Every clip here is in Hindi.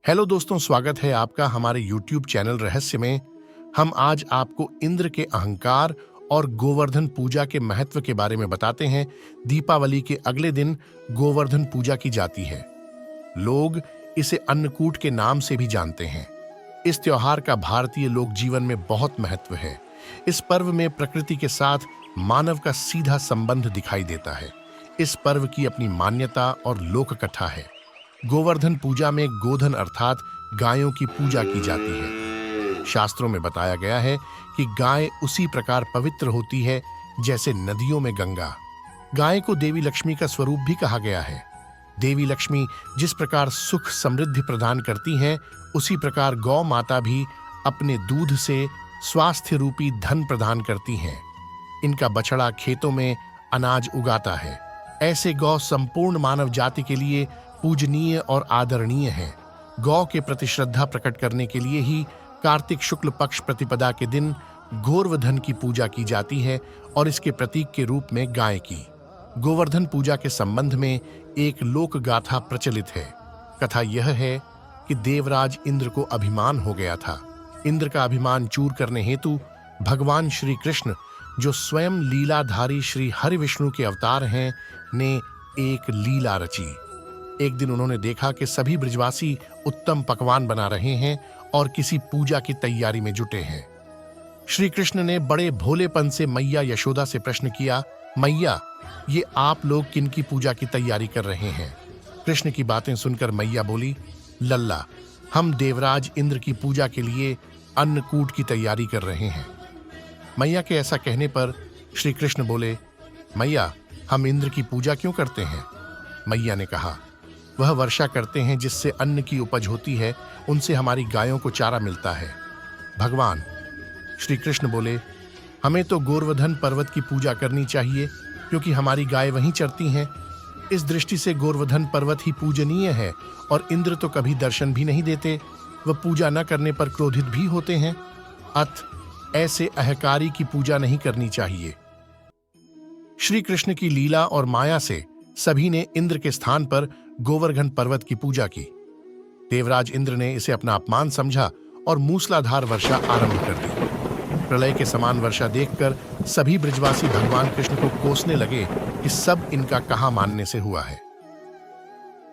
हेलो दोस्तों, स्वागत है आपका हमारे YouTube चैनल रहस्य में। हम आज आपको इंद्र के अहंकार और गोवर्धन पूजा के महत्व के बारे में बताते हैं। दीपावली के अगले दिन गोवर्धन पूजा की जाती है। लोग इसे अन्नकूट के नाम से भी जानते हैं। इस त्योहार का भारतीय लोक जीवन में बहुत महत्व है। इस पर्व में प्रकृति के साथ मानव का सीधा संबंध दिखाई देता है। इस पर्व की अपनी मान्यता और लोक कथा है। गोवर्धन पूजा में गोधन अर्थात गायों की पूजा की जाती है। शास्त्रों में बताया गया है कि गाय उसी प्रकार पवित्र होती है जैसे नदियों में गंगा। गाय को देवी लक्ष्मी का स्वरूप भी कहा गया है। देवी लक्ष्मी जिस प्रकार सुख समृद्धि प्रदान करती हैं, उसी प्रकार गौ माता भी अपने दूध से स्वास्थ्य रूपी धन प्रदान करती हैं। इनका बछड़ा खेतों में अनाज उगाता है। ऐसे गौ संपूर्ण मानव जाति के लिए पूजनीय और आदरणीय है। गौ के प्रति श्रद्धा प्रकट करने के लिए ही कार्तिक शुक्ल पक्ष प्रतिपदा के दिन गोवर्धन की पूजा की जाती है और इसके प्रतीक के रूप में गाय की। गोवर्धन पूजा के संबंध में एक लोक गाथा प्रचलित है। कथा यह है कि देवराज इंद्र को अभिमान हो गया था। इंद्र का अभिमान चूर करने हेतु भगवान श्री कृष्ण, जो स्वयं लीलाधारी श्री हरि विष्णु के अवतार हैं, ने एक लीला रची। एक दिन उन्होंने देखा कि सभी ब्रजवासी उत्तम पकवान बना रहे हैं और किसी पूजा की तैयारी में जुटे हैं। श्री कृष्ण ने बड़े भोलेपन से मैया यशोदा से प्रश्न किया, मैया, ये आप लोग किनकी पूजा की तैयारी कर रहे हैं? कृष्ण की बातें सुनकर मैया बोली, लल्ला, हम देवराज इंद्र की पूजा के लिए अन्नकूट की तैयारी कर रहे हैं। मैया के ऐसा कहने पर श्री कृष्ण बोले, मैया, हम इंद्र की पूजा क्यों करते हैं? मैया ने कहा, वह वर्षा करते हैं जिससे अन्न की उपज होती है, उनसे हमारी गायों को चारा मिलता है। भगवान श्री कृष्ण बोले, हमें तो गोवर्धन पर्वत की पूजा करनी चाहिए क्योंकि हमारी गाय वहीं चरती हैं। इस दृष्टि से गोवर्धन पर्वत ही पूजनीय है और इंद्र तो कभी दर्शन भी नहीं देते। वह पूजा न करने पर क्रोधित भी होते हैं। अतः ऐसे अहंकारी की पूजा नहीं करनी चाहिए। श्री कृष्ण की लीला और माया से सभी ने इंद्र के स्थान पर गोवर्धन पर्वत की पूजा की। देवराज इंद्र ने इसे अपना अपमान समझा और मूसलाधार वर्षा आरंभ कर दी। प्रलय के समान वर्षा देखकर सभी ब्रजवासी भगवान कृष्ण को कोसने लगे कि सब इनका कहां मानने से हुआ है।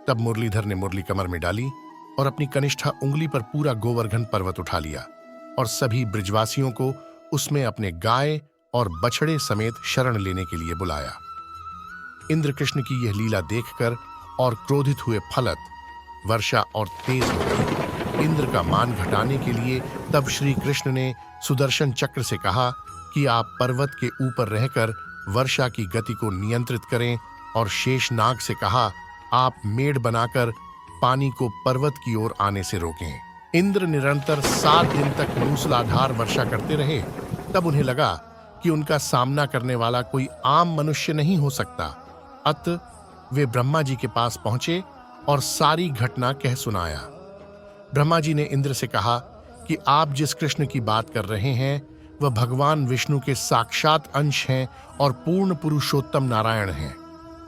तब मुरलीधर ने मुरली कमर में डाली और अपनी कनिष्ठा उंगली पर पूरा गोवर्धन पर्वत उठा लिया और सभी ब्रजवासियों को उसमें अपने गाय और बछड़े समेत शरण लेने के लिए बुलाया। इंद्र कृष्ण की यह लीला देखकर और क्रोधित हुए फलत वर्षा और तेज हो गई। इंद्र का मान घटाने के लिए तब श्री कृष्ण ने सुदर्शन चक्र से कहा कि आप पर्वत के ऊपर रहकर वर्षा की गति को नियंत्रित करें, और शेषनाग से कहा, आप मेढ़ बनाकर पानी को पर्वत की ओर आने से रोकें। इंद्र निरंतर 7 दिन तक मूसलाधार वर्षा करते रहे। तब उन्हें लगा कि उनका सामना करने वाला कोई आम मनुष्य नहीं हो सकता। अतः वे ब्रह्मा जी के पास पहुंचे और सारी घटना कह सुनाया। ब्रह्मा जी ने इंद्र से कहा कि आप जिस कृष्ण की बात कर रहे हैं, वह भगवान विष्णु के साक्षात अंश हैं और पूर्ण पुरुषोत्तम नारायण हैं।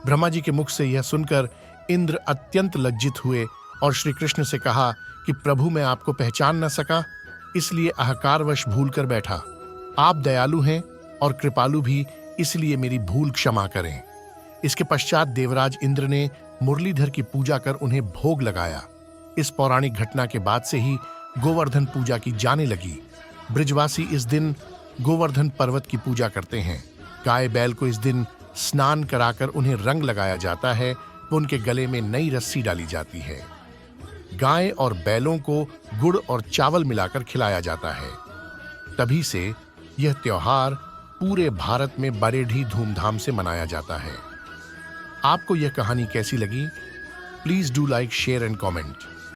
ब्रह्मा जी के मुख से यह सुनकर इंद्र अत्यंत लज्जित हुए और श्री कृष्ण से कहा कि प्रभु, मैं आपको पहचान न सका, इसलिए अहंकारवश भूल कर बैठा। आप दयालु हैं और कृपालु भी, इसलिए मेरी भूल क्षमा करें। इसके पश्चात देवराज इंद्र ने मुरलीधर की पूजा कर उन्हें भोग लगाया। इस पौराणिक घटना के बाद से ही गोवर्धन पूजा की जाने लगी। ब्रजवासी इस दिन गोवर्धन पर्वत की पूजा करते हैं। गाय बैल को इस दिन स्नान कराकर उन्हें रंग लगाया जाता है। उनके गले में नई रस्सी डाली जाती है। गाय और बैलों को गुड़ और चावल मिलाकर खिलाया जाता है। तभी से यह त्योहार पूरे भारत में बड़े ही धूमधाम से मनाया जाता है। आपको यह कहानी कैसी लगी? Please do like, share and comment.